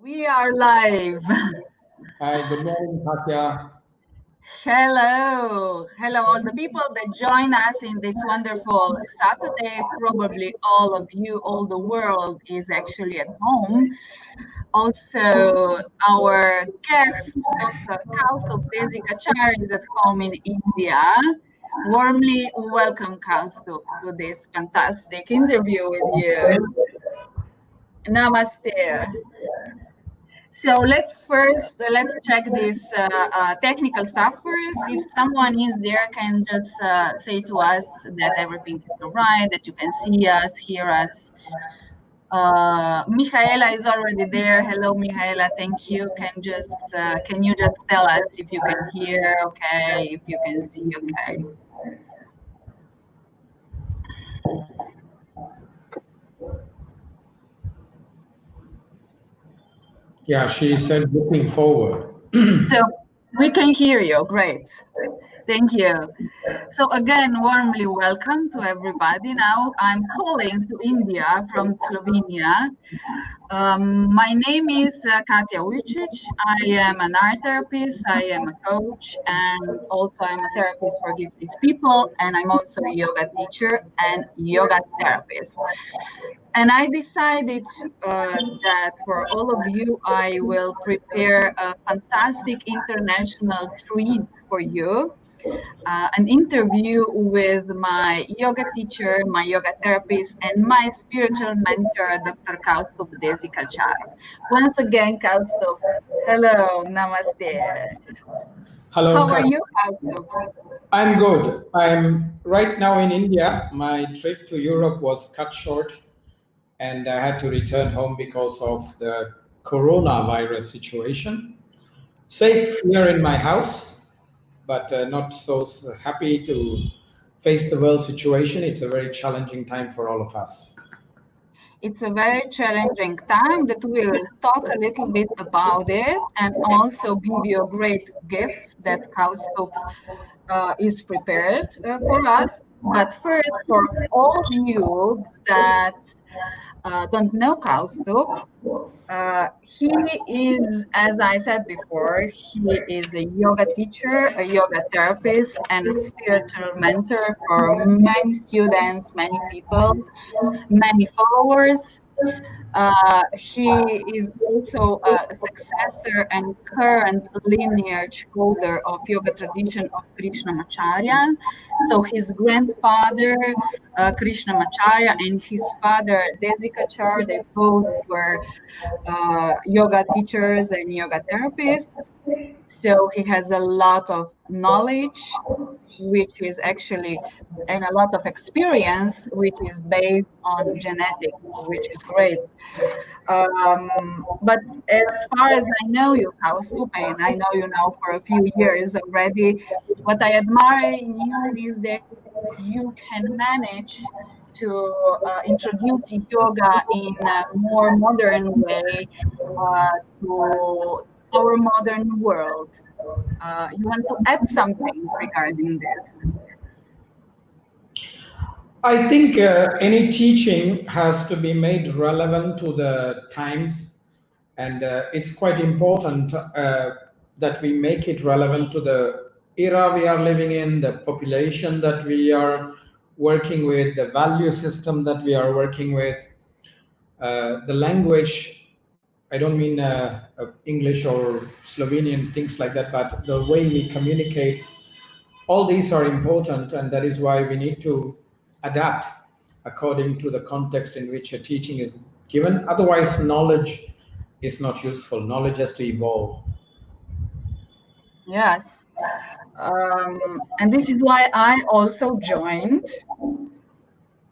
We are live. Hi, good morning, Katya. Hello all the people that join us in this wonderful Saturday. Probably all of you, all the world is actually at home. Also, our guest, Dr. Kausthub Desikachar, is at home in India. Warmly welcome, Kausthub, to this fantastic interview with you. Namaste. So let's check this technical stuff first. If someone is there, can just say to us that everything is all right, that you can see us, hear us. Michaela is already there. Hello, Michaela. Thank you. Can you just tell us if you can hear? Okay. If you can see? Okay. Yeah, she said looking forward. So we can hear you. Great. Thank you. So again, warmly welcome to everybody. Now I'm calling to India from Slovenia. My name is Katja Ujcic. I am an art therapist, I am a coach, and also I'm a therapist for gifted people, and I'm also a yoga teacher and yoga therapist. And I decided that for all of you, I will prepare a fantastic international treat for you. An interview with my yoga teacher, my yoga therapist, and my spiritual mentor, Dr. Kausthub Desikachar. Once again, Kausthub, hello, namaste. Hello, How are Katya. you, Kausthub? I'm good. I'm right now in India. My trip to Europe was cut short, and I had to return home because of the coronavirus situation. Safe here in my house, but not so happy to face the world situation. It's a very challenging time for all of us. It's a very challenging time that we will talk a little bit about it and also give you a great gift that Kausthub is prepared for us. But first, for all of you that don't know Kausthub, he is, as I said before, he is a yoga teacher, a yoga therapist, and a spiritual mentor for many students, many people, many followers. He is also a successor and current lineage holder of yoga tradition of Krishnamacharya. So his grandfather, Krishnamacharya, and his father, Desikachar, they both were yoga teachers and yoga therapists. So he has a lot of knowledge, which is actually, and a lot of experience, which is based on genetics, which is great. But as far as I know you, Kausthub, and I know you now for a few years already, what I admire in you is that you can manage to introduce yoga in a more modern way to our modern world. You want to add something regarding this? I think any teaching has to be made relevant to the times, and it's quite important that we make it relevant to the era we are living in, the population that we are working with, the value system that we are working with, the language. I don't mean English or Slovenian, things like that, but the way we communicate, all these are important, and that is why we need to adapt according to the context in which a teaching is given. Otherwise, knowledge is not useful. Knowledge has to evolve. Yes. And this is why I also joined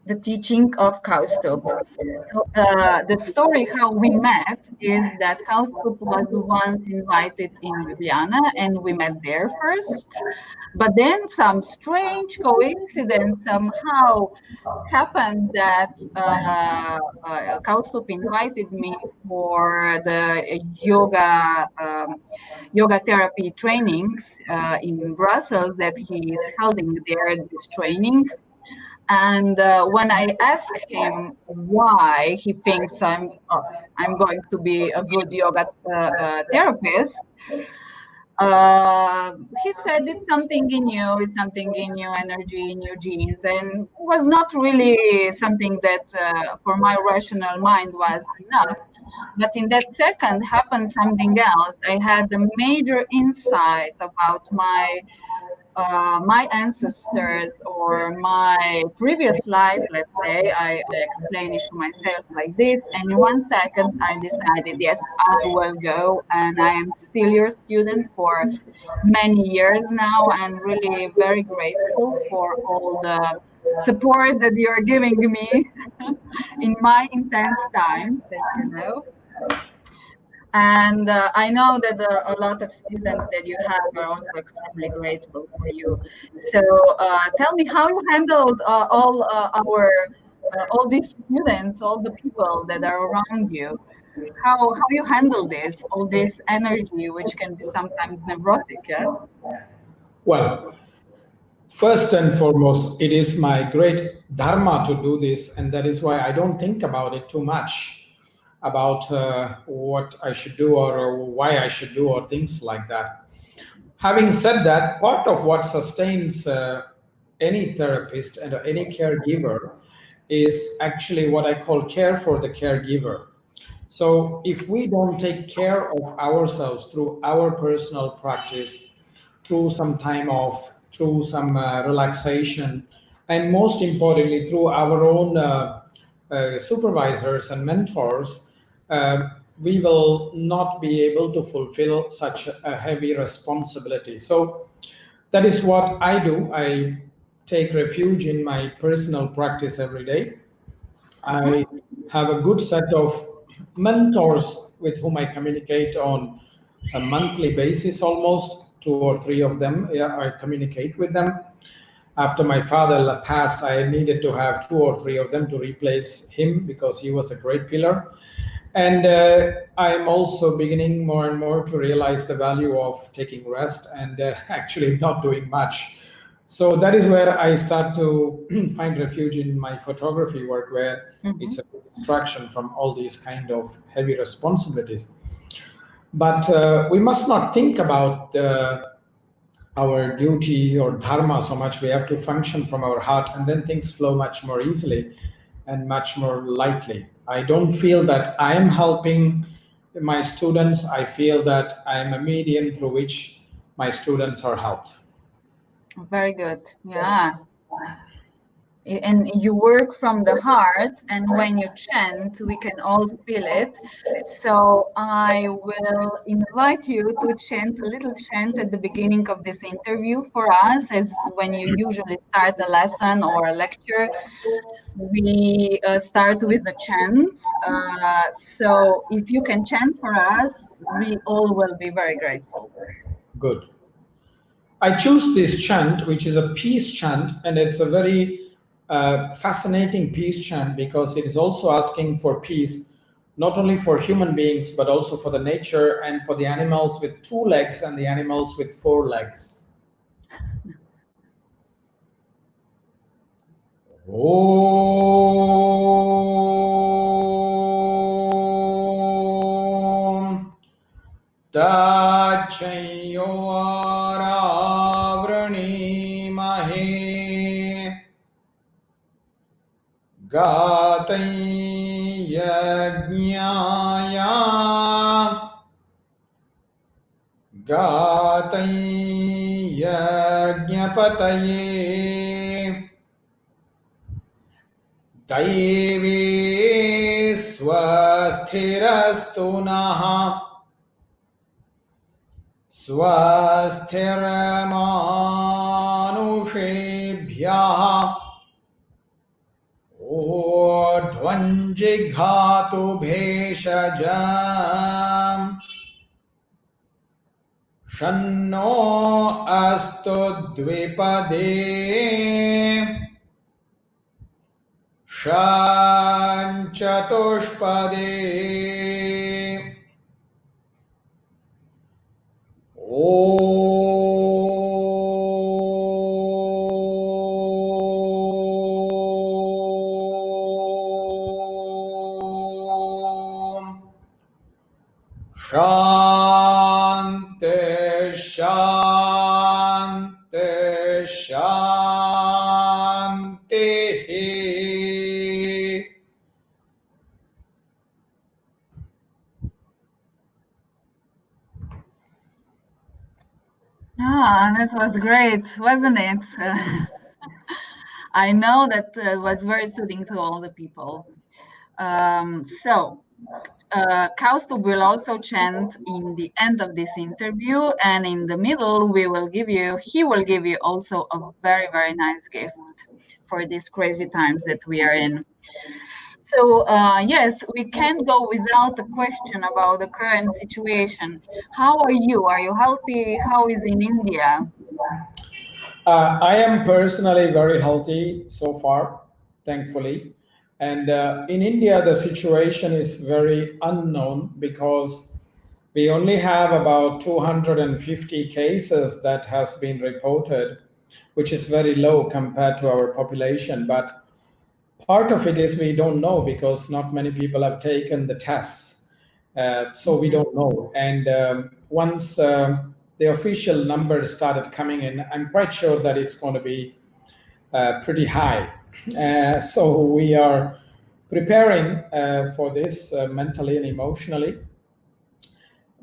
the teaching of Kausthub. So the story how we met is that Kausthub was once invited in Ljubljana and we met there first. But then some strange coincidence somehow happened that Kausthub invited me for the yoga therapy trainings in Brussels that he is holding there, this training. And when I ask him why he thinks I'm going to be a good yoga therapist, he said it's something in you, it's something in your energy, in your genes, and was not really something that for my rational mind was enough. But in that second happened something else. I had a major insight about my ancestors or my previous life, let's say. I explain it to myself like this, and in 1 second I decided, yes, I will go, and I am still your student for many years now, and really very grateful for all the support that you're giving me in my intense times, as you know. And I know that a lot of students that you have are also extremely grateful for you. So tell me how you handled all these students, all the people that are around you. How you handle this, all this energy, which can be sometimes neurotic, yeah? Well, first and foremost, it is my great dharma to do this, and that is why I don't think about it too much about what I should do or why I should do or things like that. Having said that, part of what sustains any therapist and any caregiver is actually what I call care for the caregiver. So, if we don't take care of ourselves through our personal practice, through some time off, through some relaxation, and most importantly, through our own supervisors and mentors, uh, we will not be able to fulfill such a heavy responsibility. So, that is what I do. I take refuge in my personal practice every day. Mhm. I have a good set of mentors with whom I communicate on a monthly basis, almost two or three of them. Yeah, I communicate with them. After my father passed, I needed to have two or three of them to replace him because he was a great pillar. And I'm also beginning more and more to realize the value of taking rest and actually not doing much. So that is where I start to find refuge in my photography work, where Mhm. it's a distraction from all these kind of heavy responsibilities. But we must not think about our duty or dharma so much. We have to function from our heart, and then things flow much more easily and much more lightly. I don't feel that I am helping my students. I feel that I am a medium through which my students are helped. Very good. Yeah. And you work from the heart, and when you chant we can all feel it. So I will invite you to chant a little chant at the beginning of this interview for us, as when you usually start a lesson or a lecture, we start with the chant. So if you can chant for us, we all will be very grateful. Good. I choose this chant, which is a peace chant, and it's a very fascinating peace chant because it is also asking for peace, not only for human beings, but also for the nature and for the animals with two legs and the animals with four legs. Om Tachayovaravranimahe Gatai Yajnaya Gatai Yajnapataye Daivi Swasthirastu Naha Swasthiramanushebhyaha Urdhvanjighatu Bheshajam Shanno Astu Dvipade Shanchatushpade Shanti, Shanti, Shanti. Ah, that was great, wasn't it? I know that was very soothing to all the people. Kausthub will also chant in the end of this interview, and in the middle, he will give you also a very, very nice gift for these crazy times that we are in. So, yes, we can't go without a question about the current situation. How are you? Are you healthy? How is in India? I am personally very healthy so far, thankfully. And in India, the situation is very unknown because we only have about 250 cases that has been reported, which is very low compared to our population. But part of it is we don't know because not many people have taken the tests. So we don't know. And once the official numbers started coming in, I'm quite sure that it's going to be pretty high. So we are preparing for this mentally and emotionally,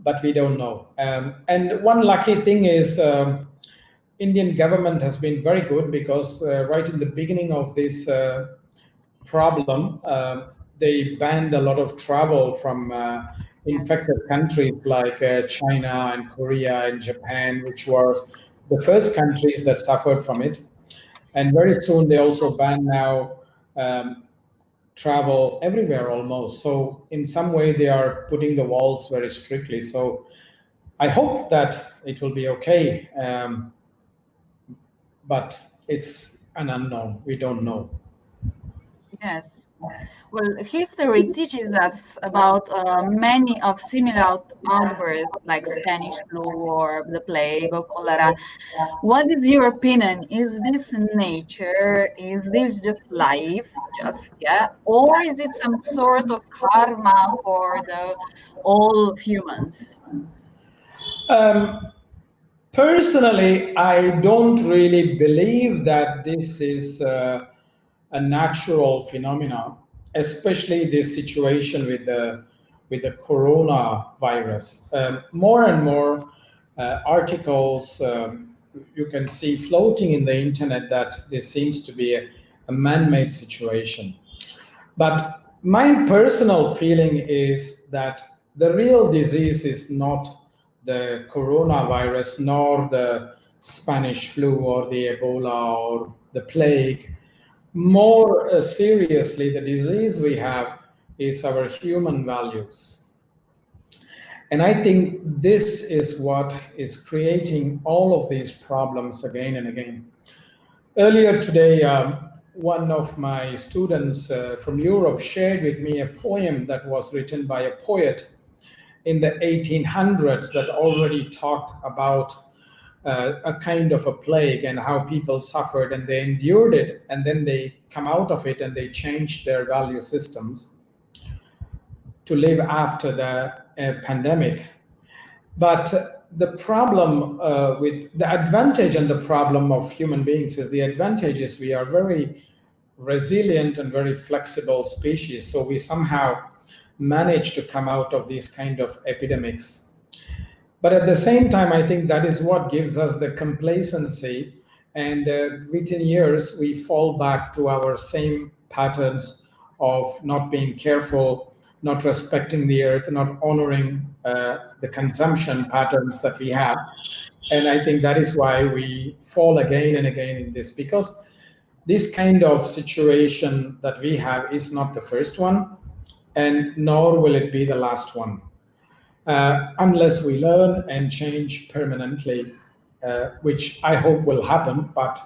but we don't know. And one lucky thing is Indian government has been very good because right in the beginning of this problem, they banned a lot of travel from Yes. infected countries like China and Korea and Japan, which were the first countries that suffered from it. And very soon they also ban now um, travel everywhere almost. So in some way they are putting the walls very strictly. So I hope that it will be okay, but it's an unknown. We don't know. Yes. Well, history teaches us about many of similar outbursts like Spanish flu or the plague or cholera. What is your opinion? Is this nature? Is this just life? Just yeah, or is it some sort of karma for the all humans? Um, Personally, I don't really believe that this is a natural phenomenon, especially this situation with the coronavirus. More and more articles you can see floating in the internet that this seems to be a man-made situation. But my personal feeling is that the real disease is not the coronavirus nor the Spanish flu or the Ebola or the plague. More seriously, the disease we have is our human values. And I think this is what is creating all of these problems again and again. Earlier today, one of my students from Europe shared with me a poem that was written by a poet in the 1800s that already talked about a kind of a plague and how people suffered and they endured it and then they come out of it and they changed their value systems to live after the pandemic. But the problem with the advantage and the problem of human beings is the advantage is we are very resilient and very flexible species. So we somehow manage to come out of these kind of epidemics. But at the same time, I think that is what gives us the complacency. And within years, we fall back to our same patterns of not being careful, not respecting the earth, not honoring the consumption patterns that we have. And I think that is why we fall again and again in this, because this kind of situation that we have is not the first one, and nor will it be the last one unless we learn and change permanently, which I hope will happen. But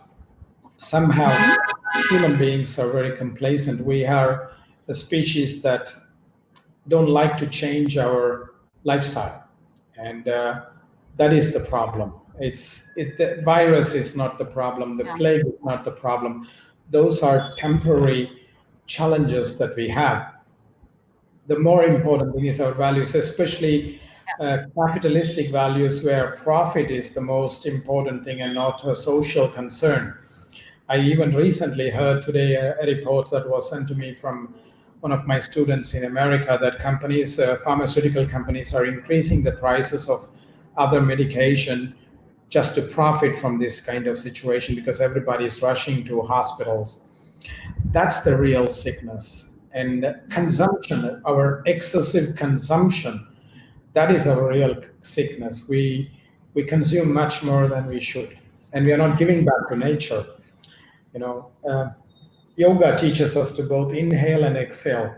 somehow, Mhm. human beings are very complacent. We are a species that don't like to change our lifestyle, and that is the problem. The virus is not the problem. The Yeah. plague is not the problem. Those are temporary challenges that we have. The more important thing is our values, especially capitalistic values where profit is the most important thing and not a social concern. I even recently heard today a report that was sent to me from one of my students in America that companies, pharmaceutical companies, are increasing the prices of other medication just to profit from this kind of situation because everybody is rushing to hospitals. That's the real sickness. And consumption, our excessive consumption, that is our real sickness. We consume much more than we should, and we are not giving back to nature. You know, yoga teaches us to both inhale and exhale.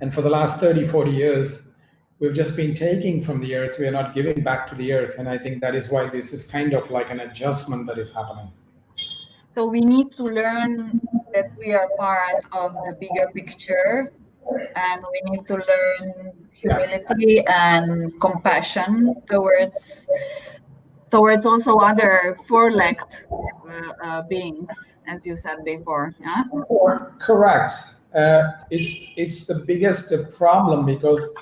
And for the last 30, 40 years, we've just been taking from the earth. We are not giving back to the earth. And I think that is why this is kind of like an adjustment that is happening. So we need to learn that we are part of the bigger picture, and we need to learn humility and compassion towards also other four-legged beings, as you said before. Yeah. Correct. It's the biggest problem because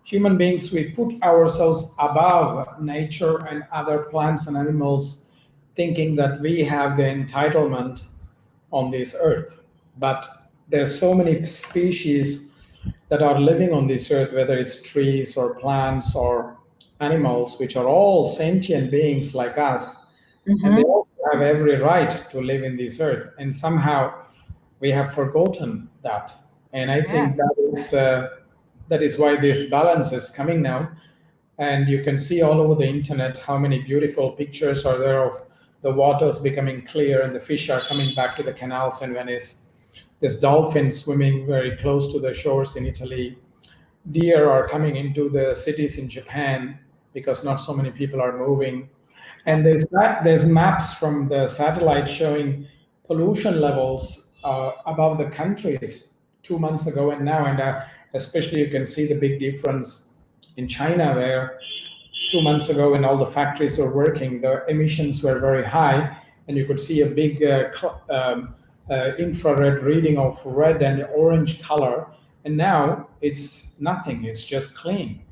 human beings, we put ourselves above nature and other plants and animals, thinking that we have the entitlement on this earth. But there's so many species that are living on this earth, whether it's trees or plants or animals, which are all sentient beings like us, and they also have every right to live in this earth. And somehow we have forgotten that. And I think that is why this balance is coming now. And you can see all over the internet how many beautiful pictures are there of the waters becoming clear and the fish are coming back to the canals in Venice. There's dolphins swimming very close to the shores in Italy. Deer are coming into the cities in Japan because not so many people are moving. And there's maps from the satellite showing pollution levels above the countries 2 months ago and now. And especially you can see the big difference in China, where 2 months ago when all the factories were working, the emissions were very high, and you could see a big infrared reading of red and orange color. And now it's nothing, it's just clean.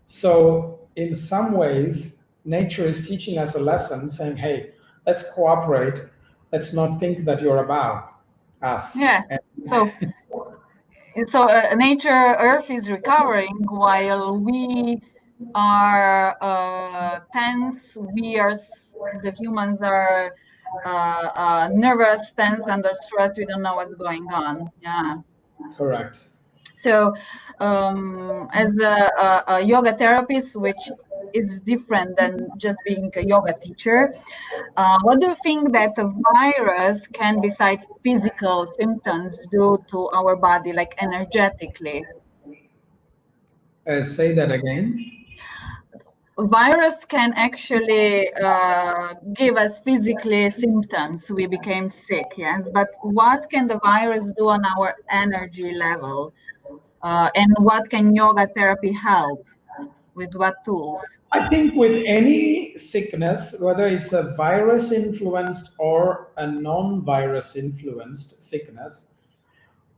So in some ways, nature is teaching us a lesson saying, hey, let's cooperate. Let's not think that you're above us. Yeah. So nature, Earth is recovering while we are tense. The humans are nervous, tense, under stress. We don't know what's going on. Yeah. Correct. So, as a yoga therapist, which is different than just being a yoga teacher, what do you think that a virus can, besides physical symptoms, do to our body, like energetically? Say that again. Virus can actually give us physically symptoms. We became sick, yes. But what can the virus do on our energy level? And what can yoga therapy help? With what tools? I think with any sickness, whether it's a virus influenced or a non virus influenced sickness,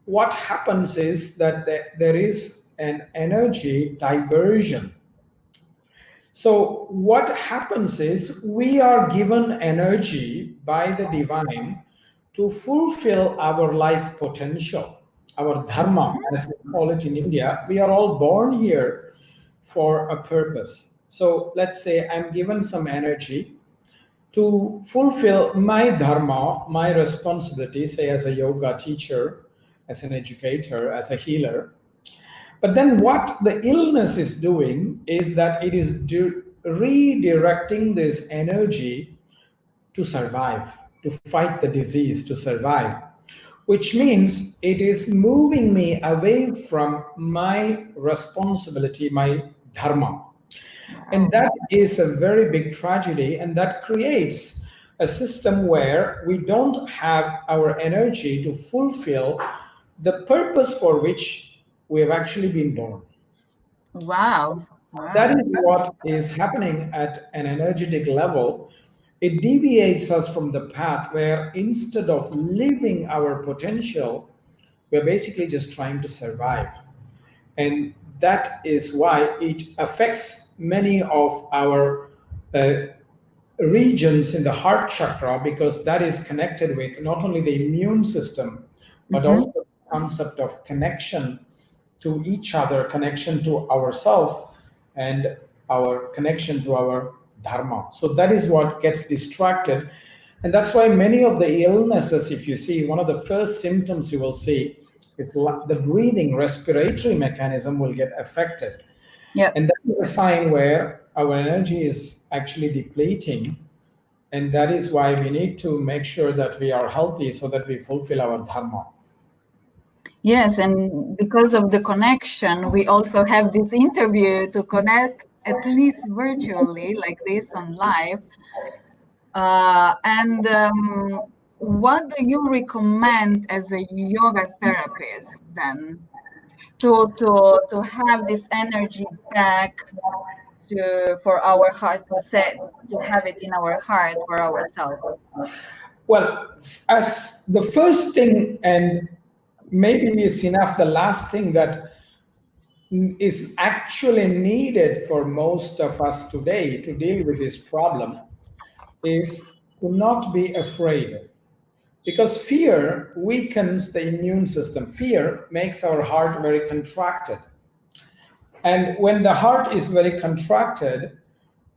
what happens is that there is an energy diversion. So, what happens is we are given energy by the divine to fulfill our life potential, our dharma, as we call it in India. We are all born here for a purpose. So, let's say I'm given some energy to fulfill my dharma, my responsibility, say as a yoga teacher, as an educator, as a healer. But then what the illness is doing is that it is redirecting this energy to survive, to fight the disease, to survive, which means it is moving me away from my responsibility, my dharma. And that is a very big tragedy, and that creates a system where we don't have our energy to fulfill the purpose for which we have actually been born. Wow. That is what is happening at an energetic level. It deviates us from the path where instead of living our potential, we're basically just trying to survive. And that is why it affects many of our regions in the heart chakra, because that is connected with not only the immune system but Mm-hmm. also the concept of connection to each other, connection to ourselves, and our connection to our dharma. So that is what gets distracted. And that's why many of the illnesses, if you see, one of the first symptoms you will see is the breathing respiratory mechanism will get affected. Yeah. And that is a sign where our energy is actually depleting. And that is why we need to make sure that we are healthy so that we fulfill our dharma. Yes, and because of the connection, we also have this interview to connect at least virtually, like this on live. And what do you recommend as a yoga therapist then to have this energy back for our heart to have it in our heart for ourselves? Well, as the first thing, and maybe it's enough, the last thing that is actually needed for most of us today to deal with this problem is to not be afraid. Because fear weakens the immune system. Fear makes our heart very contracted. And when the heart is very contracted,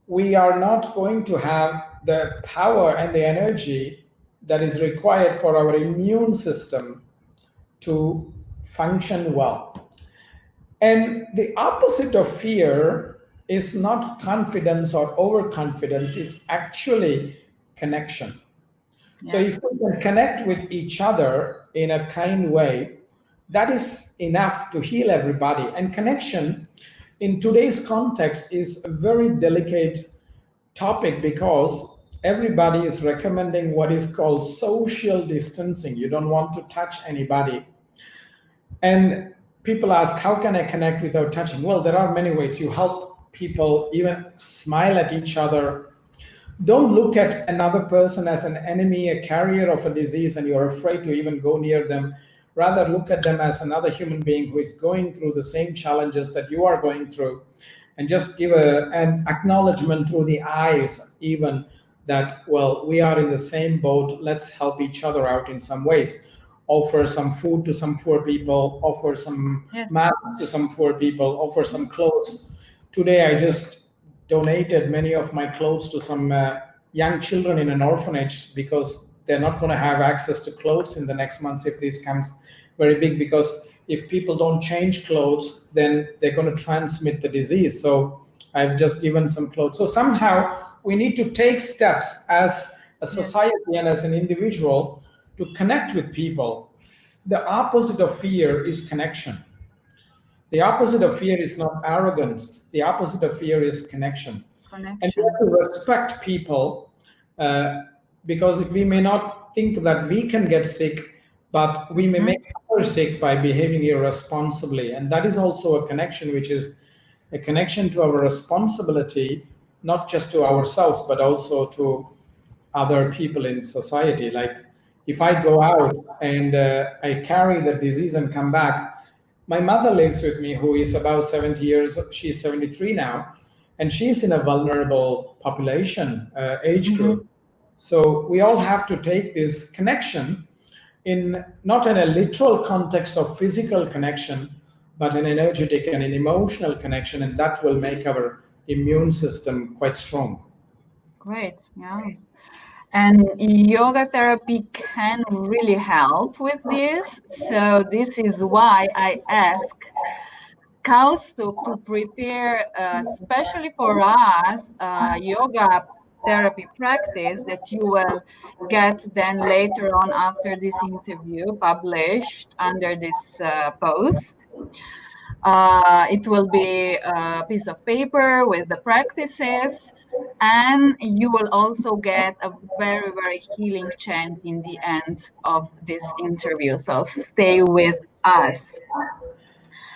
we are not going to have the power and the energy that is required for our immune system to function well. And the opposite of fear is not confidence or overconfidence, it's actually connection. So Yeah. if we can connect with each other in a kind way, that is enough to heal everybody. And connection in today's context is a very delicate topic because everybody is recommending what is called social distancing. You don't want to touch anybody. And people ask, how can I connect without touching? Well, there are many ways. You help people even smile at each other. Don't look at another person as an enemy, a carrier of a disease, and you're afraid to even go near them. Rather, look at them as another human being who is going through the same challenges that you are going through, and just give an acknowledgement through the eyes, even that, well, we are in the same boat. Let's help each other out in some ways. Offer some food to some poor people, offer some Yes. masks to some poor people, offer some clothes. Today, I just donated many of my clothes to some young children in an orphanage because they're not going to have access to clothes in the next months if this comes very big, because if people don't change clothes, then they're going to transmit the disease. So I've just given some clothes. So somehow we need to take steps as a society and as an individual to connect with people. The opposite of fear is connection. The opposite of fear is not arrogance. The opposite of fear is connection. And we Connection. have to respect people because we may not think that we can get sick, but we may make others sick by behaving irresponsibly. And that is also a connection, which is a connection to our responsibility, not just to ourselves, but also to other people in society. Like if I go out and I carry the disease and come back, my mother lives with me, who is about 70 years, she's 73 now, and she's in a vulnerable population age group. So we all have to take this connection in not in a literal context of physical connection, but an energetic and an emotional connection, and that will make our immune system quite strong. Great. Yeah. And yoga therapy can really help with this. So this is why I ask Kausthub to prepare, especially for us, yoga therapy practice that you will get then later on after this interview published under this post. It will be a piece of paper with the practices, and you will also get a very, very healing chant in the end of this interview. So stay with us.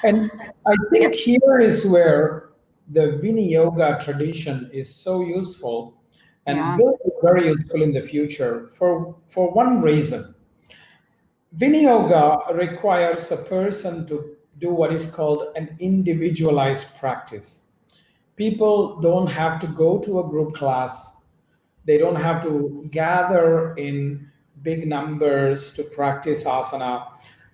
And I Yep. think here is where the Viniyoga tradition is so useful and Yeah. will be very useful in the future for one reason. Viniyoga requires a person to do what is called an individualized practice. People don't have to go to a group class, they don't have to gather in big numbers to practice asana.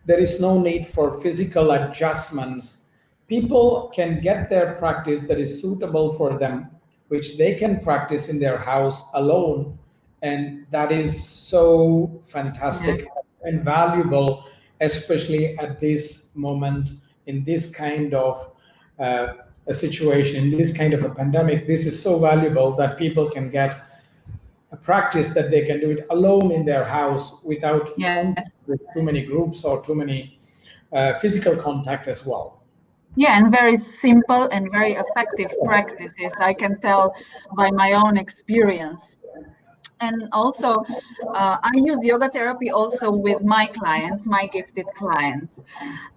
There is no need for physical adjustments. People can get their practice that is suitable for them, which they can practice in their house alone. And that is so fantastic Yes. and valuable, especially at this moment in this kind of a situation, in this kind of a pandemic. This is so valuable that people can get a practice that they can do it alone in their house without Yes. contact with too many groups or too many physical contact as well. Yeah, and very simple and very effective practices. I can tell by my own experience. And also, I use yoga therapy also with my clients, my gifted clients.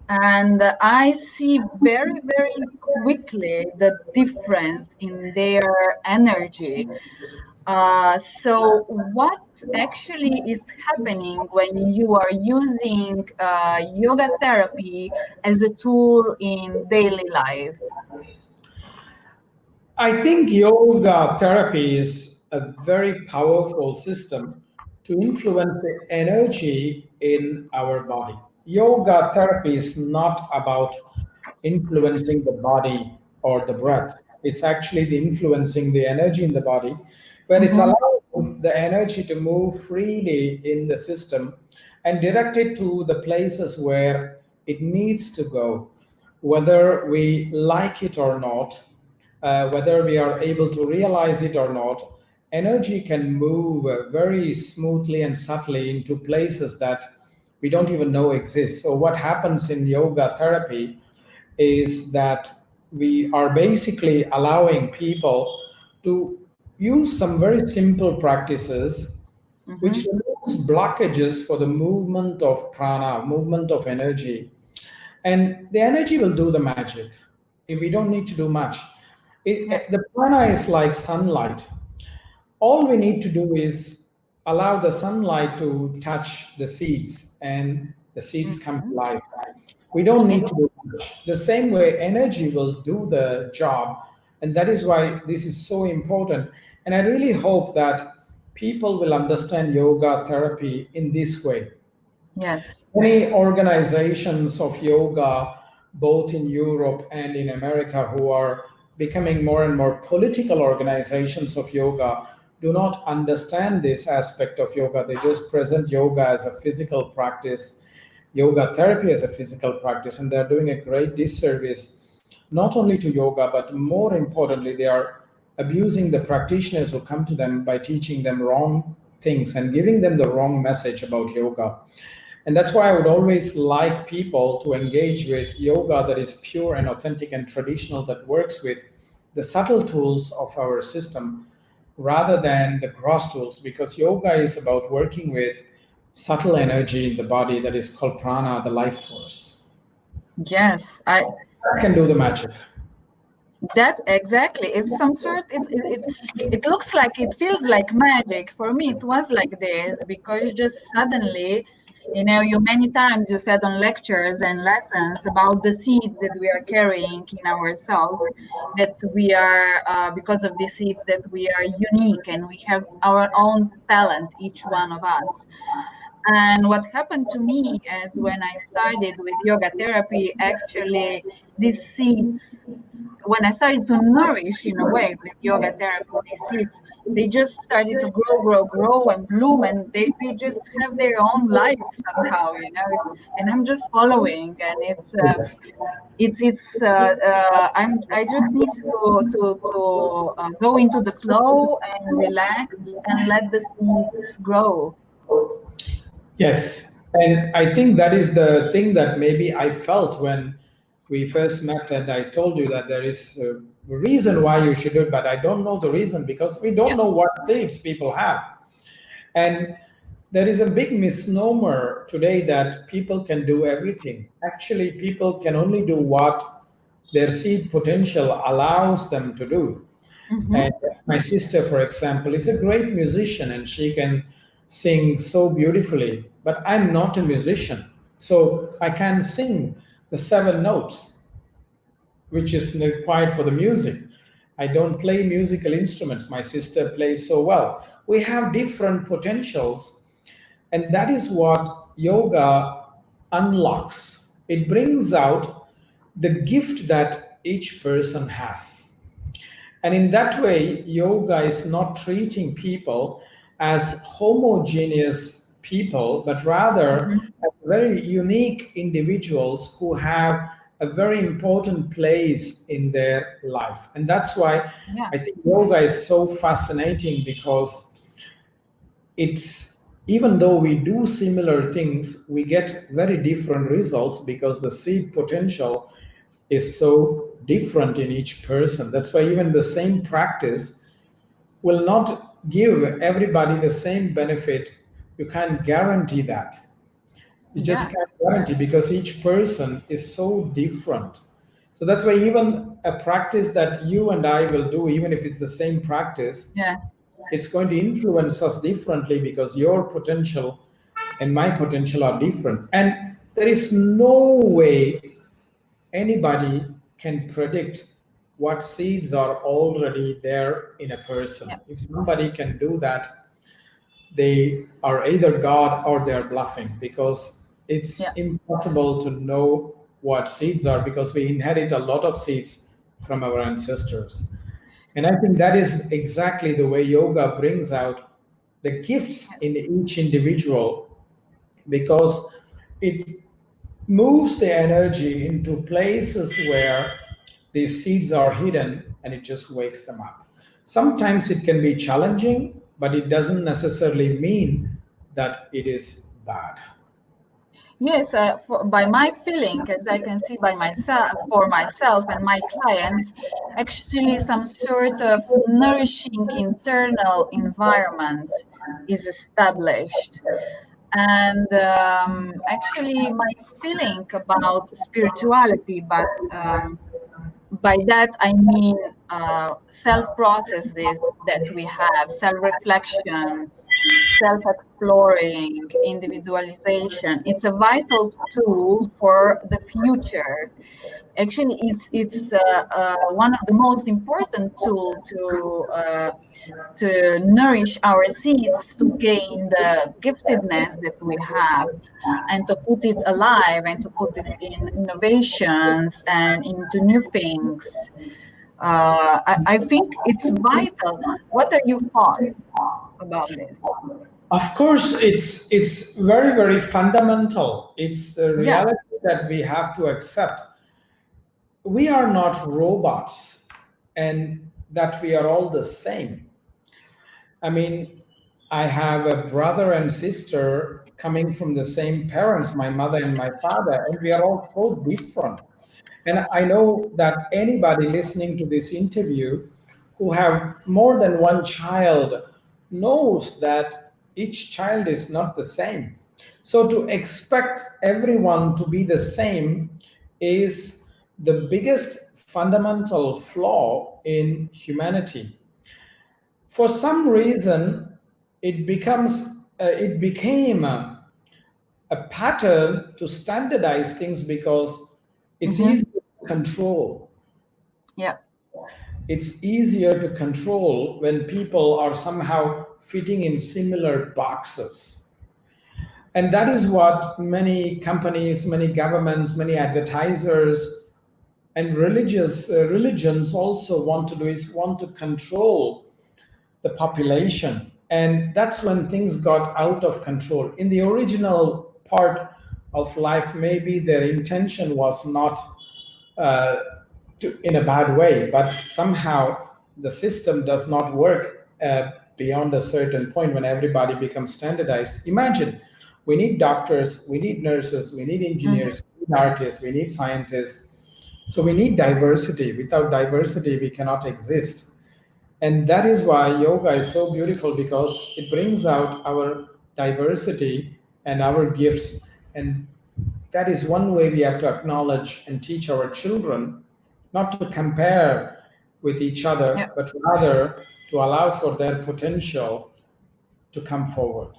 And I see very, very quickly the difference in their energy. So what actually is happening when you are using yoga therapy as a tool in daily life? I think yoga therapy is a very powerful system to influence the energy in our body. Yoga therapy is not about influencing the body or the breath. It's actually the influencing the energy in the body, where it's Mhm. allowing the energy to move freely in the system and direct it to the places where it needs to go, whether we like it or not, whether we are able to realize it or not. Energy can move very smoothly and subtly into places that we don't even know exist. So, what happens in yoga therapy is that we are basically allowing people to use some very simple practices which Mhm. removes blockages for the movement of prana, movement of energy, and the energy will do the magic. If we don't need to do much, Yeah. the prana is like sunlight. All we need to do is allow the sunlight to touch the seeds, and the seeds come to Mhm. life. We don't Yeah. need to do much. The same way, energy will do the job, and that is why this is so important. And I really hope that people will understand yoga therapy in this way. Yes. Many organizations of yoga, both in Europe and in America, who are becoming more and more political organizations of yoga, do not understand this aspect of yoga. They just present yoga as a physical practice, yoga therapy as a physical practice, and they're doing a great disservice not only to yoga, but more importantly, they are abusing the practitioners who come to them by teaching them wrong things and giving them the wrong message about yoga. And that's why I would always like people to engage with yoga that is pure and authentic and traditional, that works with the subtle tools of our system rather than the gross tools, because yoga is about working with subtle energy in the body that is called prana, the life force. Yes. I That can do the magic. That exactly. It's some sort. It looks like, it feels like magic. For me, it was like this because just suddenly, you many times you said on lectures and lessons about the seeds that we are carrying in ourselves, that we are because of these seeds that we are unique and we have our own talent, each one of us. And what happened to me is when I started with yoga therapy, actually, these seeds, when I started to nourish in a way with yoga therapy, these seeds, they just started to grow, grow, grow and bloom, and they just have their own life somehow, and I'm just following, and I just need to go into the flow and relax and let the seeds grow. Yes, and I think that is the thing that maybe I felt when we first met, and I told you that there is a reason why you should do it, but I don't know the reason because we don't Yeah. know what seeds people have. And there is a big misnomer today that people can do everything. Actually, people can only do what their seed potential allows them to do. Hmm. And my sister, for example, is a great musician and she can sing so beautifully, but I'm not a musician. So I can sing, the 7 notes which is required for the music. I don't play musical instruments. My sister plays so well. We have different potentials, and that is what yoga unlocks. It brings out the gift that each person has. And in that way, yoga is not treating people as homogeneous people, but rather Mhm. as very unique individuals who have a very important place in their life. And that's why Yeah. I think yoga is so fascinating, because it's, even though we do similar things, we get very different results because the seed potential is so different in each person. That's why even the same practice will not give everybody the same benefit. You can't guarantee that. You just Yes. can't guarantee, because each person is so different. So that's why even a practice that you and I will do, even if it's the same practice, Yeah. it's going to influence us differently, because your potential and my potential are different. And there is no way anybody can predict what seeds are already there in a person. Yeah. If somebody can do that, they are either God or they're bluffing, because Yeah. it's impossible to know what seeds are, because we inherit a lot of seeds from our ancestors. And I think that is exactly the way yoga brings out the gifts in each individual, because it moves the energy into places where these seeds are hidden, and it just wakes them up. Sometimes it can be challenging, but it doesn't necessarily mean that it is bad. Yes, by my feeling, as I can see by myself, for myself and my clients, actually some sort of nourishing internal environment is established. And actually, my feeling about spirituality, but by that I mean self processes that we have, self reflections, self exploring, individualization. It's a vital tool for the future. Actually, it's one of the most important tools to nourish our seeds, to gain the giftedness that we have, and to put it alive and to put it in innovations and into new things. I think it's vital. What are your thoughts about this? Of course, it's very, very fundamental. It's a Yeah. reality that we have to accept. We are not robots, and that we are all the same. I mean, I have a brother and sister coming from the same parents, my mother and my father, and we are all so different. And I know that anybody listening to this interview who have more than one child knows that each child is not the same. So to expect everyone to be the same is the biggest fundamental flaw in humanity. For some reason, it became a pattern to standardize things, because it's Mm-hmm. easy to control. Yeah. It's easier to control when people are somehow fitting in similar boxes. And that is what many companies, many governments, many advertisers, and religions also want to do, is want to control the population. And that's when things got out of control. In the original part of life, maybe their intention was not uh, in a bad way, but somehow the system does not work beyond a certain point when everybody becomes standardized. Imagine, we need doctors, we need nurses, we need Mm-hmm. engineers, we need artists, we need scientists. So we need diversity. Without diversity, we cannot exist. And that is why yoga is so beautiful, because it brings out our diversity and our gifts. And that is one way we have to acknowledge and teach our children not to compare with each Yeah. other, but rather to allow for their potential to come forward.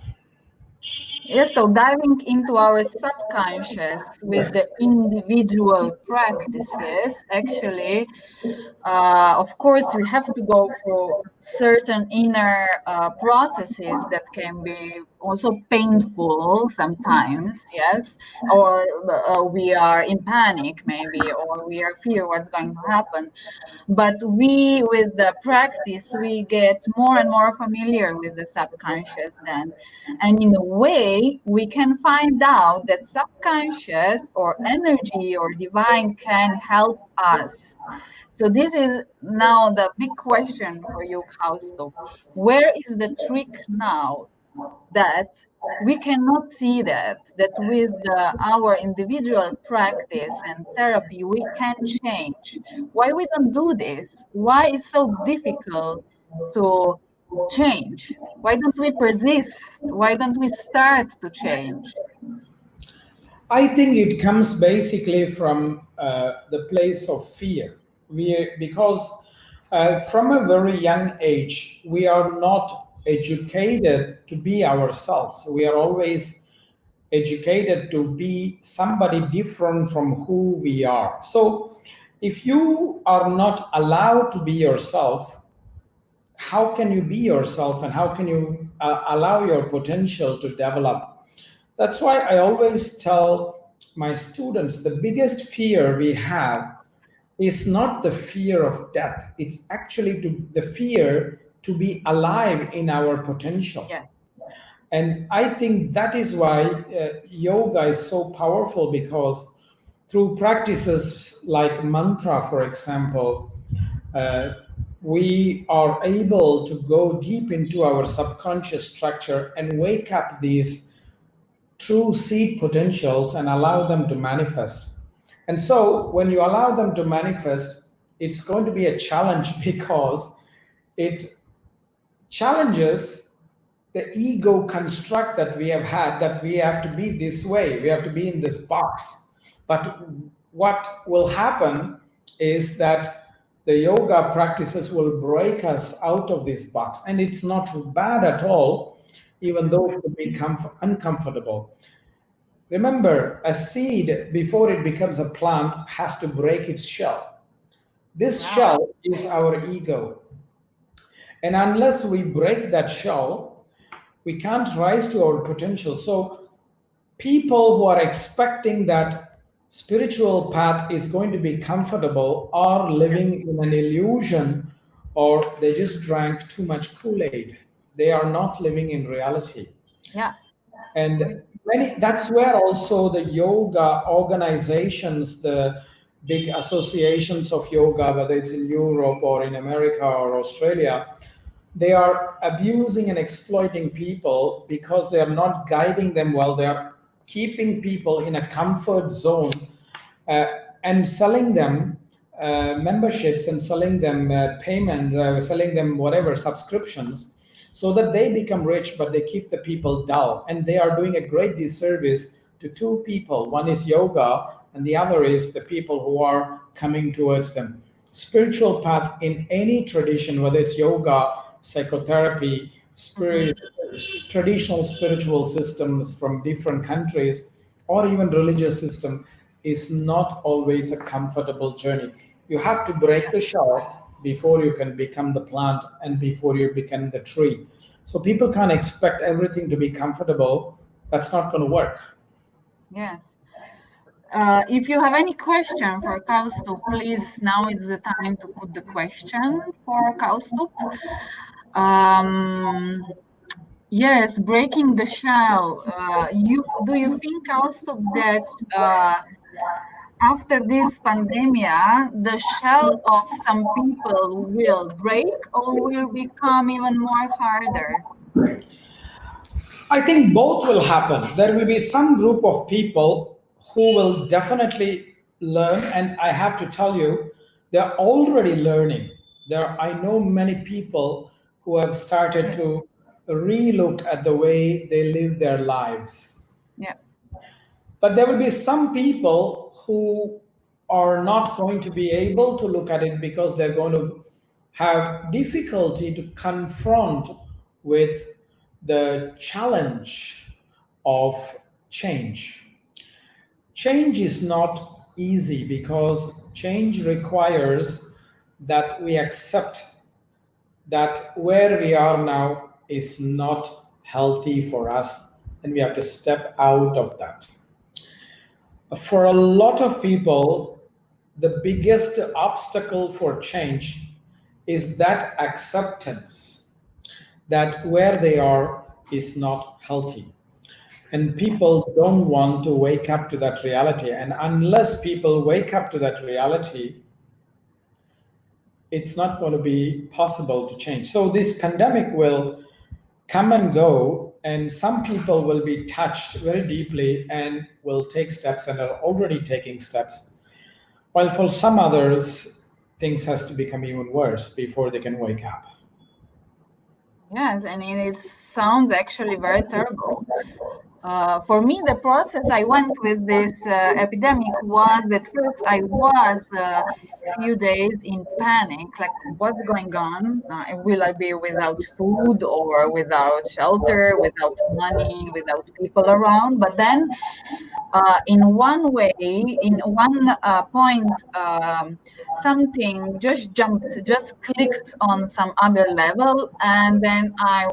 Yes, so diving into our subconscious with the Yes. individual practices, actually, of course, we have to go through certain inner processes that can be also painful sometimes, yes, or we are in panic maybe, or we are fear what's going to happen. But we, with the practice, we get more and more familiar with the subconscious then. And in a way, we can find out that subconscious or energy or divine can help us. So this is now the big question for you, Kausthub. Where is the trick now that we cannot see that with our individual practice and therapy we can change? Why we don't do this? Why is so difficult to change? Why don't we persist? Why don't we start to change? I think it comes basically from the place of fear. Because from a very young age, we are not educated to be ourselves. We are always educated to be somebody different from who we are. So if you are not allowed to be yourself, how can you be yourself and how can you allow your potential to develop? That's why I always tell my students the biggest fear we have is not the fear of death. It's actually the fear to be alive in our potential. Yeah, And I think that is why yoga is so powerful, because through practices like mantra, for example, uh, we are able to go deep into our subconscious structure and wake up these true seed potentials and allow them to manifest. And so, when you allow them to manifest, it's going to be a challenge because it challenges the ego construct that we have had, that we have to be this way, we have to be in this box. But what will happen is that the yoga practices will break us out of this box, and it's not bad at all, even though it will be uncomfortable. Remember, a seed, before it becomes a plant, has to break its shell. This yeah, shell is our ego. And unless we break that shell, we can't rise to our potential. So, people who are expecting that spiritual path is going to be comfortable are living in an illusion, or they just drank too much Kool-Aid. They are not living in reality. yeah, And that's where also the yoga organizations, the big associations of yoga, whether it's in Europe or in America or Australia, they are abusing and exploiting people because they are not guiding them well. They are keeping people in a comfort zone, uh, and selling them memberships, and selling them payment, selling them whatever subscriptions, so that they become rich, but they keep the people dull. And they are doing a great disservice to two people. One is yoga, and the other is the people who are coming towards them. Spiritual path in any tradition, whether it's yoga, psychotherapy, mhm, spirit, traditional spiritual systems from different countries, or even religious system, is not always a comfortable journey. You have to break yeah, the shell before you can become the plant and before you become the tree. So people can't expect everything to be comfortable. That's not going to work. yes. If you have any question for Kaustub, please, now is the time to put the question for Kaustub. Um, yes, breaking the shell. Do you think, Kaustub, that after this pandemic, the shell of some people will break or will become even more harder? I think both will happen. There will be some group of people who will definitely learn, and I have to tell you, they're already learning. I know many people who have started Yes. to relook at the way they live their lives. Yeah. But there will be some people who are not going to be able to look at it because they're going to have difficulty to confront with the challenge of change. Change is not easy because change requires that we accept that where we are now is not healthy for us and we have to step out of that. For a lot of people, the biggest obstacle for change is that acceptance that where they are is not healthy. And people don't want to wake up to that reality. And unless people wake up to that reality, it's not going to be possible to change. So this pandemic will come and go, and some people will be touched very deeply and will take steps and are already taking steps, while for some others, things has to become even worse before they can wake up. Yes, and it sounds actually very terrible. For me, the process I went with this epidemic was at first I was a few days in panic, like what's going on? Will I be without food or without shelter, without money, without people around? But then in one way, in one point, something just clicked on some other level, and then I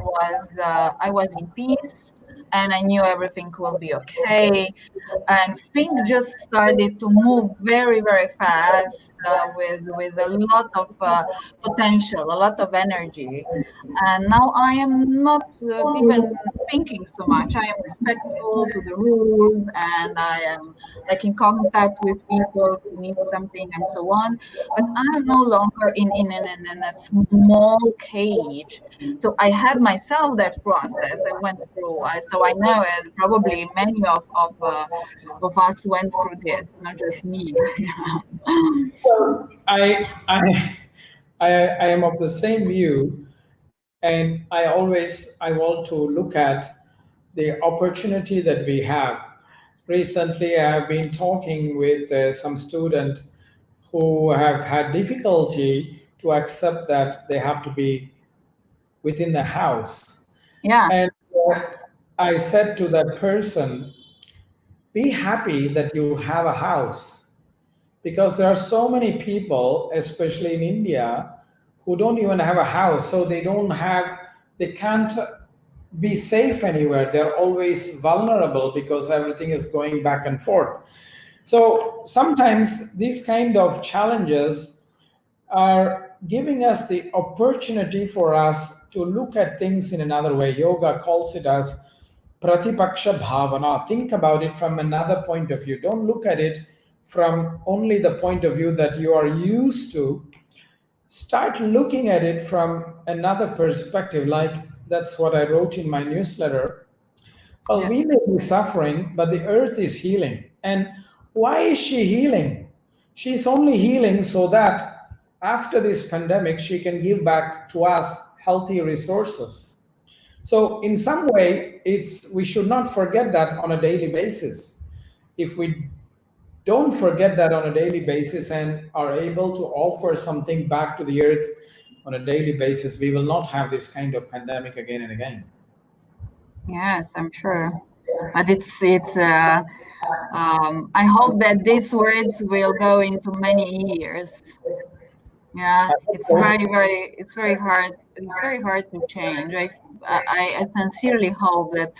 was in peace, and I knew everything will be okay, and things just started to move very very fast with a lot of potential, a lot of energy. And now I am not even thinking so much. I am respectful to the rules, and I am like in contact with people who need something and so on. But I am no longer in a small cage. So I had myself that process. I went through. So I know probably many of us went through this, not just me. I, I am of the same view, and I want to look at the opportunity that we have. Recently, I have been talking with some student who have had difficulty to accept that they have to be within the house. Yeah, And I said to that person, be happy that you have a house because there are so many people, especially in India, who don't even have a house. So they can't be safe anywhere. They're always vulnerable because everything is going back and forth. So sometimes these kind of challenges are giving us the opportunity for us to look at things in another way. Yoga calls it as pratipaksha bhavana. Think about it from another point of view. Don't look at it from only the point of view that you are used to. Start looking at it from another perspective. Like that's what I wrote in my newsletter. Well, yeah, we may be suffering, but the earth is healing. And why is she healing? She's only healing so that after this pandemic, she can give back to us healthy resources. So, in some way, we should not forget that on a daily basis. If we don't forget that on a daily basis and are able to offer something back to the earth on a daily basis, we will not have this kind of pandemic again and again. yes, I'm sure. But I hope that these words will go into many years. Yeah, I hope so. it's very hard. It's very hard to change. I sincerely hope that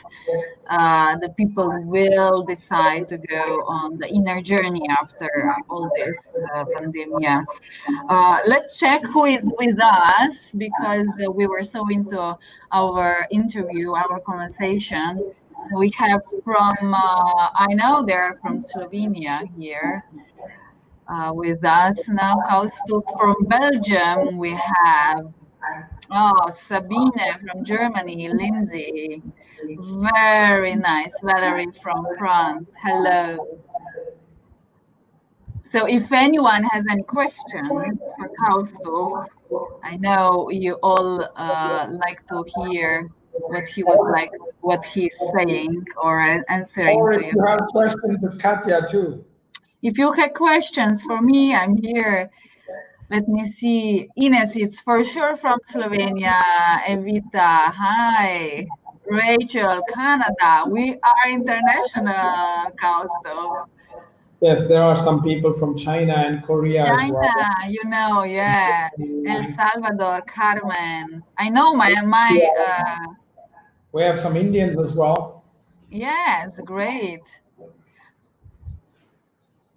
the people will decide to go on the inner journey after all this pandemic. Let's check who is with us because we were so into our interview, our conversation. So we have I know they're from Slovenia here with us now. Kausthub from Belgium, we have Sabine from Germany, Lindsay. Very nice. Valerie from France. Hello. So if anyone has any questions for Kausthub, I know you all like to hear what he would like, what he's saying or answering Or to if you. you have questions with Katya too. If you have questions for me, I'm here. Let me see. Ines is for sure from Slovenia. Evita, hi. Rachel, Canada. We are international, Kausthub. Yes, there are some people from China and Korea as well. China, yeah. El Salvador, Carmen. I know We have some Indians as well. yes, great.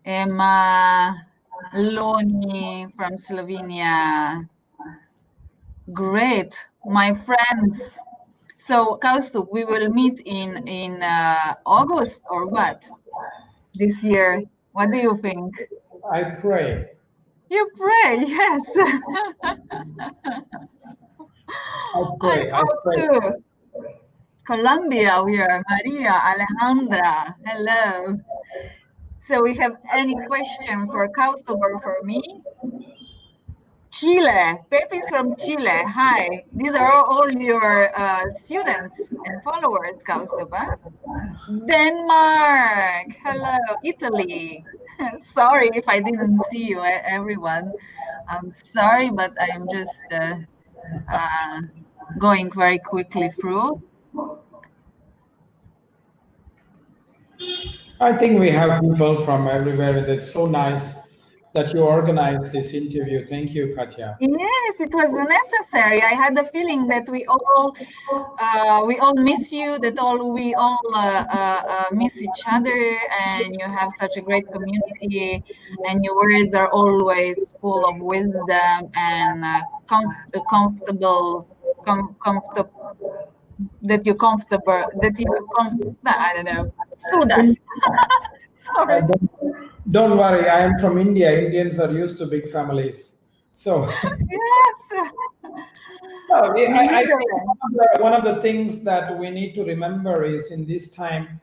Emma, Loni from Slovenia. Great, my friends. So, Kaustub, we will meet in August or what this year? What do you think? I pray. You pray, yes. I I pray. I hope pray. too. Colombia, we are Maria, Alejandra. Hello. So, we have any question for Kaustub or for me? Chile, Pepe is from Chile. Hi, these are all your students and followers, Kaustub, huh? Denmark, hello, Italy. Sorry if I didn't see you, everyone. I'm sorry, but I'm just uh, going very quickly through. I think we have people from everywhere, and it's so nice that you organized this interview. Thank you, Katya. Yes, it was necessary. I had the feeling that we all miss you, that we all miss each other, and you have such a great community, and your words are always full of wisdom and comfortable, comfortable, I don't know, soothe us. Sorry. Don't worry, I am from India. Indians are used to big families. So, Yes. I think Netherlands. one of the things that we need to remember is in this time,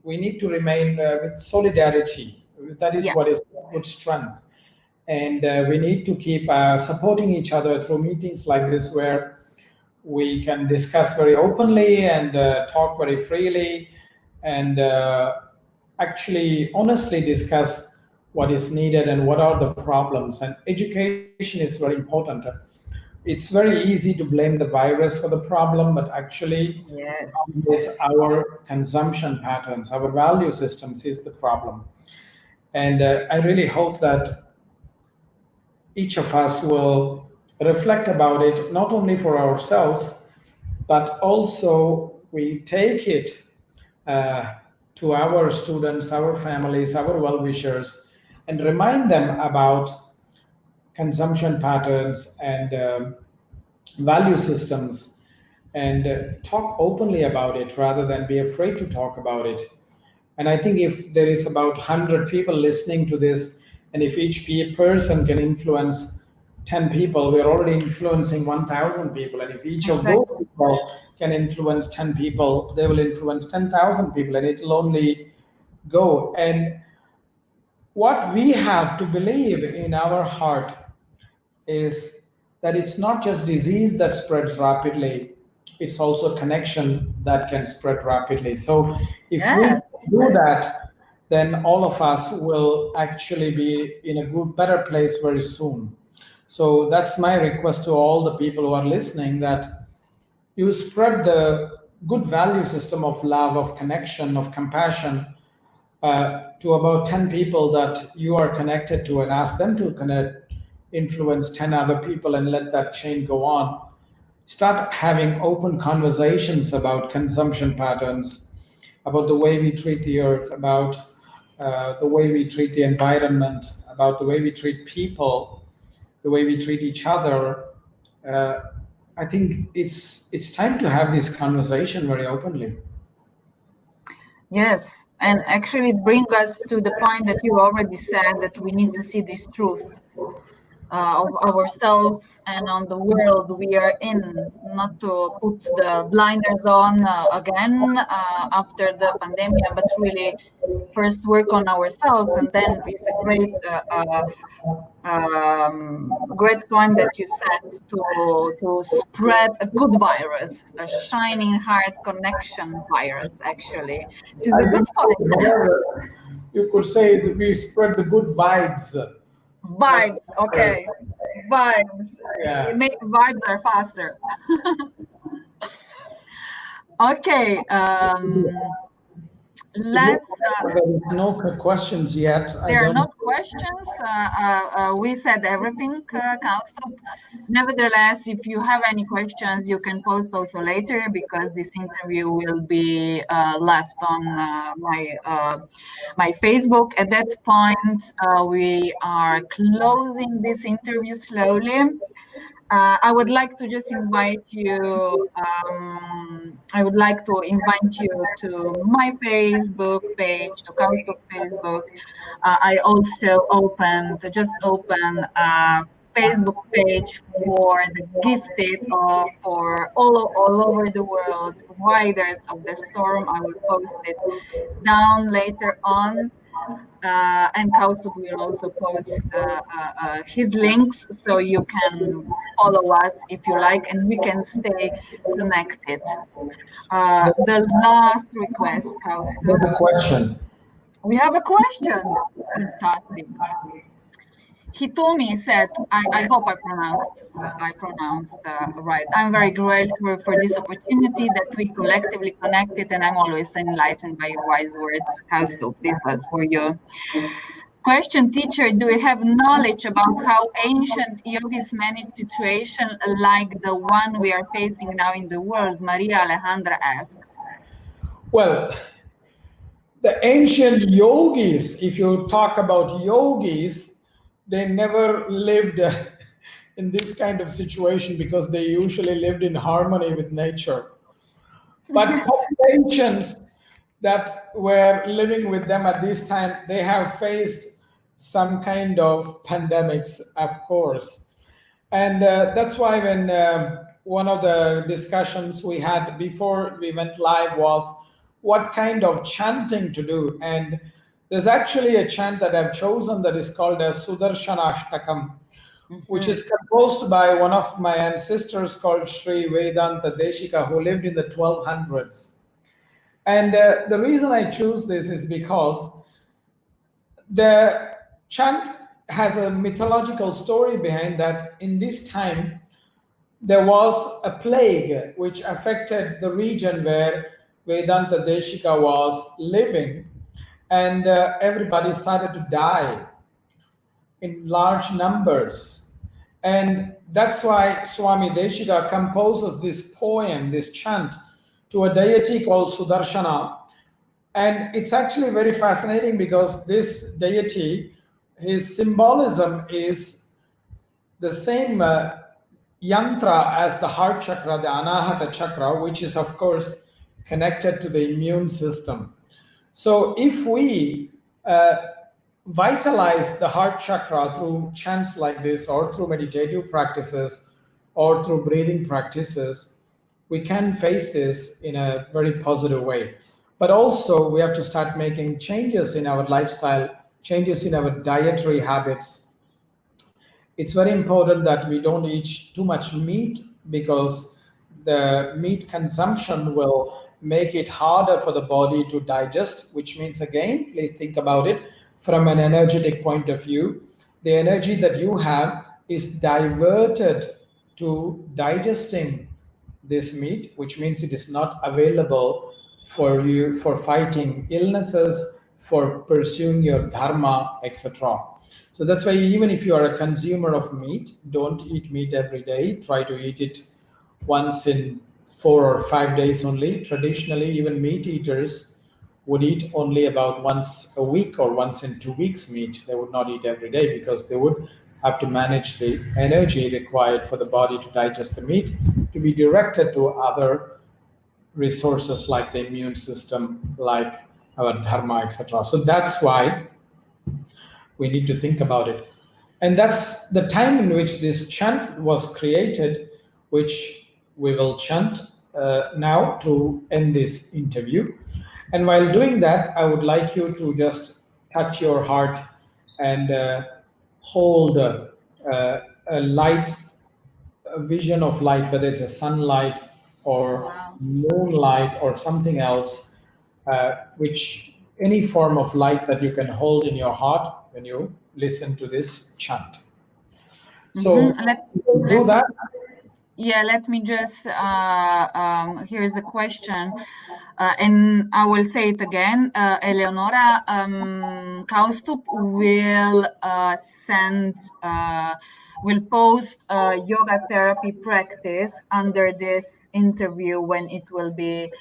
we need to remain with solidarity. That is Yeah. what is good strength. And we need to keep supporting each other through meetings like this, where we can discuss very openly and talk very freely and actually honestly discuss what is needed and what are the problems. And education is very important. It's very easy to blame the virus for the problem, but actually Yes. it's our consumption patterns, our value systems is the problem. And I really hope that each of us will reflect about it, not only for ourselves, but also we take it uh, to our students, our families, our well wishers, and remind them about consumption patterns and value systems and talk openly about it rather than be afraid to talk about it. And I think if there is about 100 people listening to this, and if each person can influence 10 people, we're already influencing 1,000 people. And if each of those Exactly. people can influence 10 people, they will influence 10,000 people, and it will only go. And what we have to believe in our heart is that it's not just disease that spreads rapidly, it's also connection that can spread rapidly. So if we Yes. do that, then all of us will actually be in a good, better place very soon. So that's my request to all the people who are listening, that you spread the good value system of love, of connection, of compassion to about 10 people that you are connected to, and ask them to connect, influence 10 other people, and let that chain go on. Start having open conversations about consumption patterns, about the way we treat the earth, about the way we treat the environment, about the way we treat people, the way we treat each other. Uh, I think it's time to have this conversation very openly. Yes. And actually, it brings us to the point that you already said, that we need to see this truth of ourselves and on the world we are in, not to put the blinders on again after the pandemic, but really first work on ourselves. And then it's a great point that you said, to spread a good virus, a shining heart connection virus. Actually, this is I a good think point. you could say that we spread the good vibes, not Vibes, virus. okay, vibes. Yeah. Vibes are faster. Okay, let's. There is no questions yet. I There are don't. no questions. We said everything, Kausthub. Nevertheless, if you have any questions, you can post also later because this interview will be left on my Facebook. At that point, we are closing this interview slowly. I would like to just invite you. I would like to invite you to my Facebook page, to Kausthub Facebook. I also just opened a Facebook page for the gifted or for all over the world, riders of the storm. I will post it down later on. And Kaustubh will also post his links so you can follow us if you like and we can stay connected. The last request, Kaustubh. There's a question. We have a question. Fantastic. He told me, he said, I hope I pronounced right. I'm very grateful for this opportunity that we collectively connected, and I'm always enlightened by your wise words. Kaustubh, this was for you. Question, teacher, do you have knowledge about how ancient yogis managed situations like the one we are facing now in the world? Maria Alejandra asked. Well, the ancient yogis, if you talk about yogis, they never lived in this kind of situation because they usually lived in harmony with nature. But populations that were living with them at this time, they have faced some kind of pandemics, of course. And that's why when one of the discussions we had before we went live was what kind of chanting to do. And there's actually a chant that I've chosen that is called as Sudarshana Ashtakam, which is composed by one of my ancestors called Sri Vedanta Deshika, who lived in the 1200s. And the reason I choose this is because the chant has a mythological story behind that. In this time, there was a plague which affected the region where Vedanta Deshika was living, and everybody started to die in large numbers. And that's why Swami Deshika composes this poem, this chant, to a deity called Sudarshana. And it's actually very fascinating because this deity, his symbolism is the same yantra as the heart chakra, the Anahata chakra, which is, of course, connected to the immune system. So if we vitalize the heart chakra through chants like this, or through meditative practices, or through breathing practices, we can face this in a very positive way. But also, we have to start making changes in our lifestyle, changes in our dietary habits. It's very important that we don't eat too much meat because the meat consumption will make it harder for the body to digest, which means, again, please think about it from an energetic point of view. The energy that you have is diverted to digesting this meat, which means it is not available for you for fighting illnesses, for pursuing your dharma, etc. So that's why even if you are a consumer of meat, don't eat meat every day. Try to eat it once in 4 or 5 days only. Traditionally, even meat eaters would eat only about once a week or once in 2 weeks meat. They would not eat every day because they would have to manage the energy required for the body to digest the meat to be directed to other resources like the immune system, like our dharma, etc. So that's why we need to think about it. And that's the time in which this chant was created, which we will chant now to end this interview. And while doing that, I would like you to just touch your heart and hold a light, a vision of light, whether it's a sunlight or Wow. moonlight or something else, which any form of light that you can hold in your heart when you listen to this chant. So Let, do let that. Yeah, let me just, here's a question, and I will say it again. Eleonora, Kausthub will will post a yoga therapy practice under this interview when it will be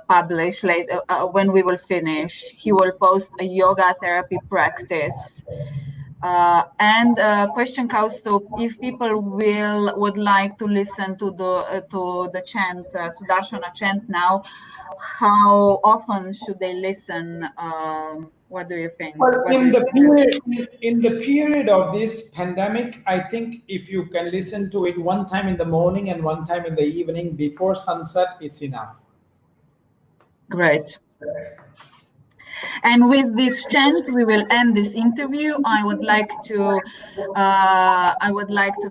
published, later, when we will finish. He will post a yoga therapy practice. And question, Kausthub, if people would like to listen to the chant, Sudarshana chant now, how often should they listen? What do you think? Well, What do you suggest? in the period of this pandemic, I think if you can listen to it one time in the morning and one time in the evening before sunset, it's enough. Great. And with this chant, we will end this interview. I would like to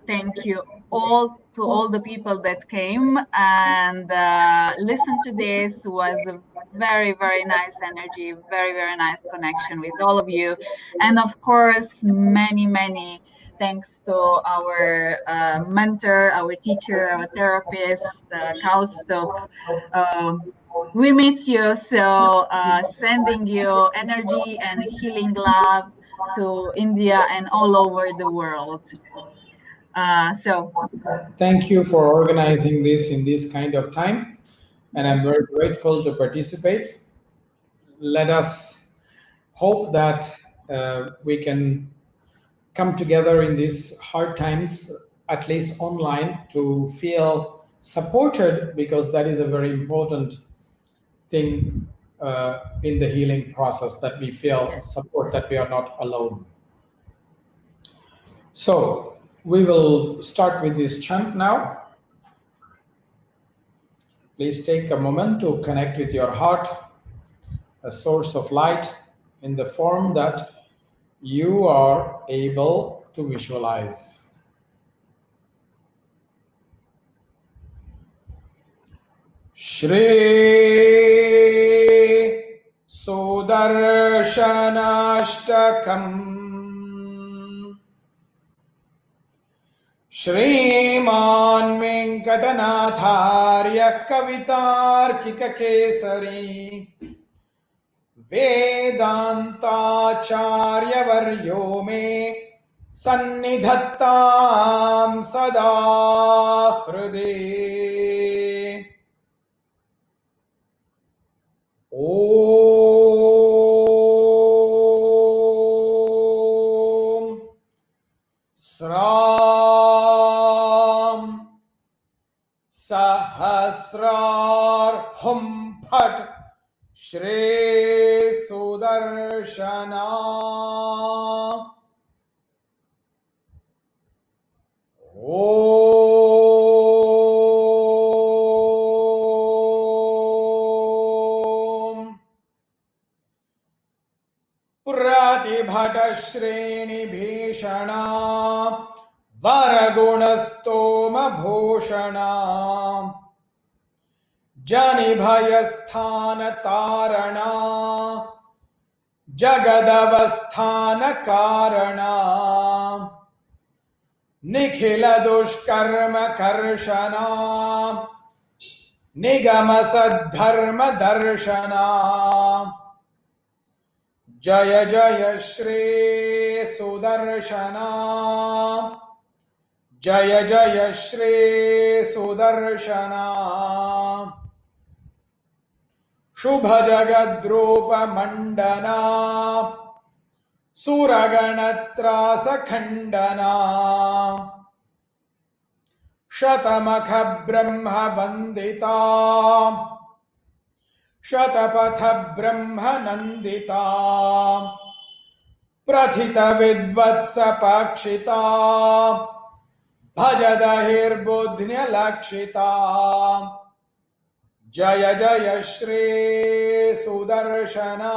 thank you all the people that came and listened to this. Was a very nice energy, very nice connection with all of you, and of course, many thanks to our mentor, our teacher, our therapist, Kausthub. We miss you, so sending you energy and healing love to India and all over the world. So Thank you for organizing this in this kind of time, and I'm very grateful to participate. Let us hope that we can come together in these hard times, at least online, to feel supported, because that is a very important thing in the healing process, that we feel support, that we are not alone. So we will start with this chant now. Please take a moment to connect with your heart, a source of light in the form that you are able to visualize. Shri Sudarshanashtakam Shriman Venkatanatharya Kavitarkikakesari Vedantacharya Varyo me Sannidhattam Sada Hriday. Om Sram Sahasrar Hum Phat Shri Sudarshana. Om Pratibhata Shreni Bhishana Varagunastoma Bhushana Jani Bhayasthana Tarana Jagadavasthana Karana Nikhila Dushkarma Karshana Nigama Sadharma Darshana Jaya Jaya Shri Sudarshana Jaya Jaya Shri Sudarshana Shubha Jagadrupa Mandana Suraganatrasa Khandana Shatamakha Brahma Vandita Shatapatha Brahma Nandita Prathita Vidvatsa Pakshita Bhajadahir Budhnya Lakshita Jaya Jaya Shri Sudarshana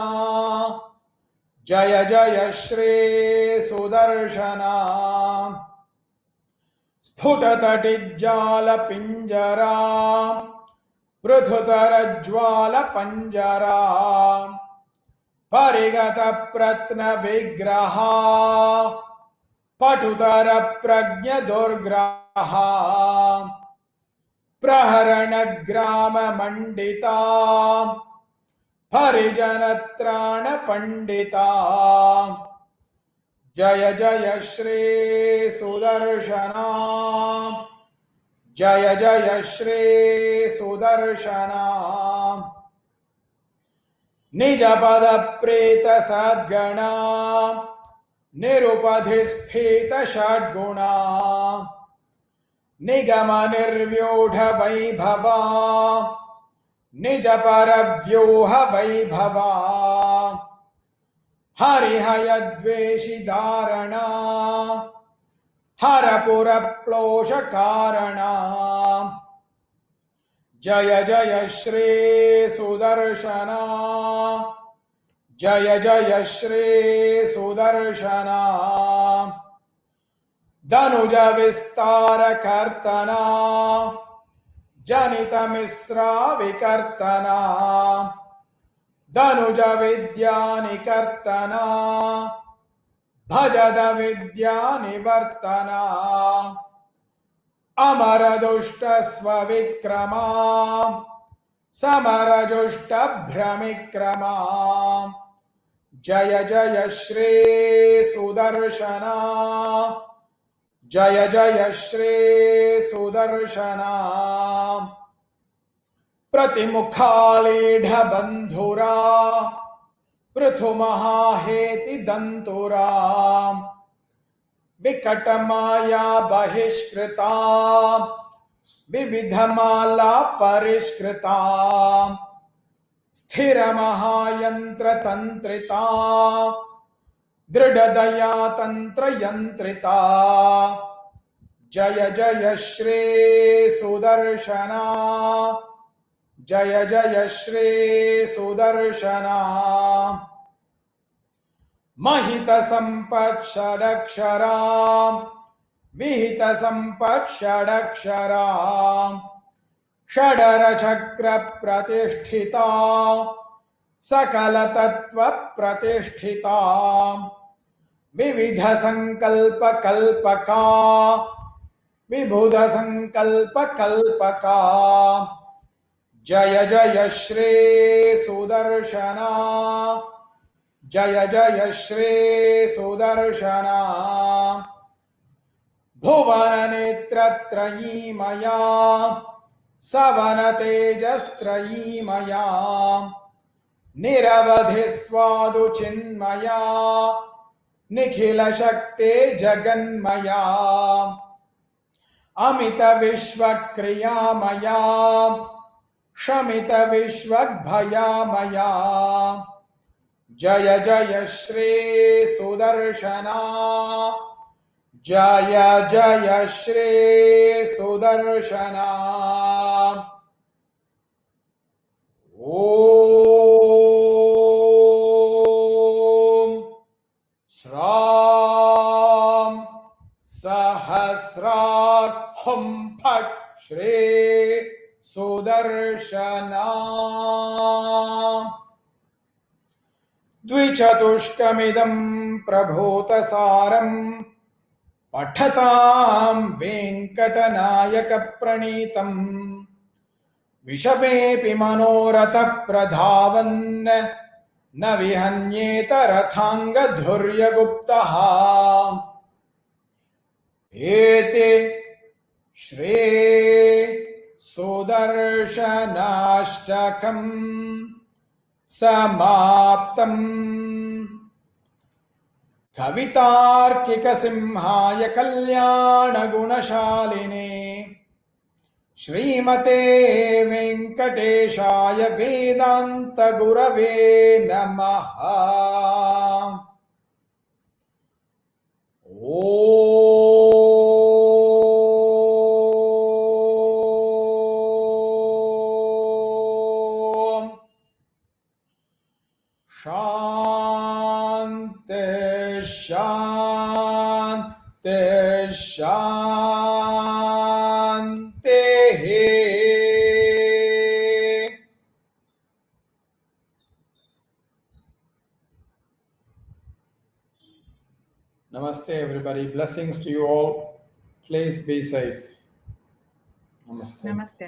Jaya Jaya Shri Sudarshana Sphutatadijjala Pinjara Pruthutarajwala Panjara Parigata Pratna Vigraha Patutara Pragnya Durgra प्रहरणग्राममण्डिता परिजनत्राणपण्डिता जय जय श्री सुदर्शना जय जय श्री सुदर्शना निजपद प्रेत सद्गणा निरुपधिस्फीत षड्गुणा निगम निर्व्यूढ वैभवा निज परव्यूह वैभवा हरिहयद्वेषि धारणा हरपुरप्लोष कारणा जय जय श्री सुदर्शना जय जय श्री सुदर्शना धनुज विस्तार कर्तना जनित मिश्रा विकर्तना धनुज विद्या निकर्तना भजद विद्या निवर्तना अमर दुष्ट स्वविक्रमा समर जुष्ट भ्रमिक्रमा जय जय श्री सुदर्शना जय जय श्री सुदर्शना प्रतिमुखालीढ बंधुरा पृथुमहाहेति दंतुरा विकटमाया बहिष्कृता विविधमाला परिष्कृता स्थिरमहायंत्र तंत्रिता दृढ़दया तंत्र यंत्रिता जय जय श्री सुदर्शना जय जय श्री सुदर्शना महित संपत् षडक्षरा विहित संपत् षडक्षरा षडर चक्र प्रतिष्ठिता सकल तत्व प्रतिष्ठिता विविध संकल्प कल्पका विबुध संकल्प कल्पका जय जय श्री सुदर्शना जय जय श्री सुदर्शना भुवन नेत्रत्रयीमया सवन तेजस्त्रयीमया निरवधि स्वादु चिन्मया निखिल शक्ते जगन्मया अमित विश्वक्रियामया शमित विश्वभयामया जय जय श्री सुदर्शना जय जय श्री सुदर्शना ओम श्राम सहस्रार हुम फट श्री सुदर्शना द्विचतुष्कमिदं प्रभूतसारं पठतां वेङ्कटनायकप्रणीतं विषमेऽपि मनोरथप्रधावन् न विहन्येत रथाङ्गधुर्यगुप्तः एते श्री सुदर्शनाष्टकम् समाप्तम् कवितार्किकसिंहाय कल्याणगुणशालिने श्रीमते वेङ्कटेशाय वेदान्तगुरवे नमः। ओम शांति शांति शांति। Namaste everybody, blessings to you all. Please be safe. Namaste. Namaste.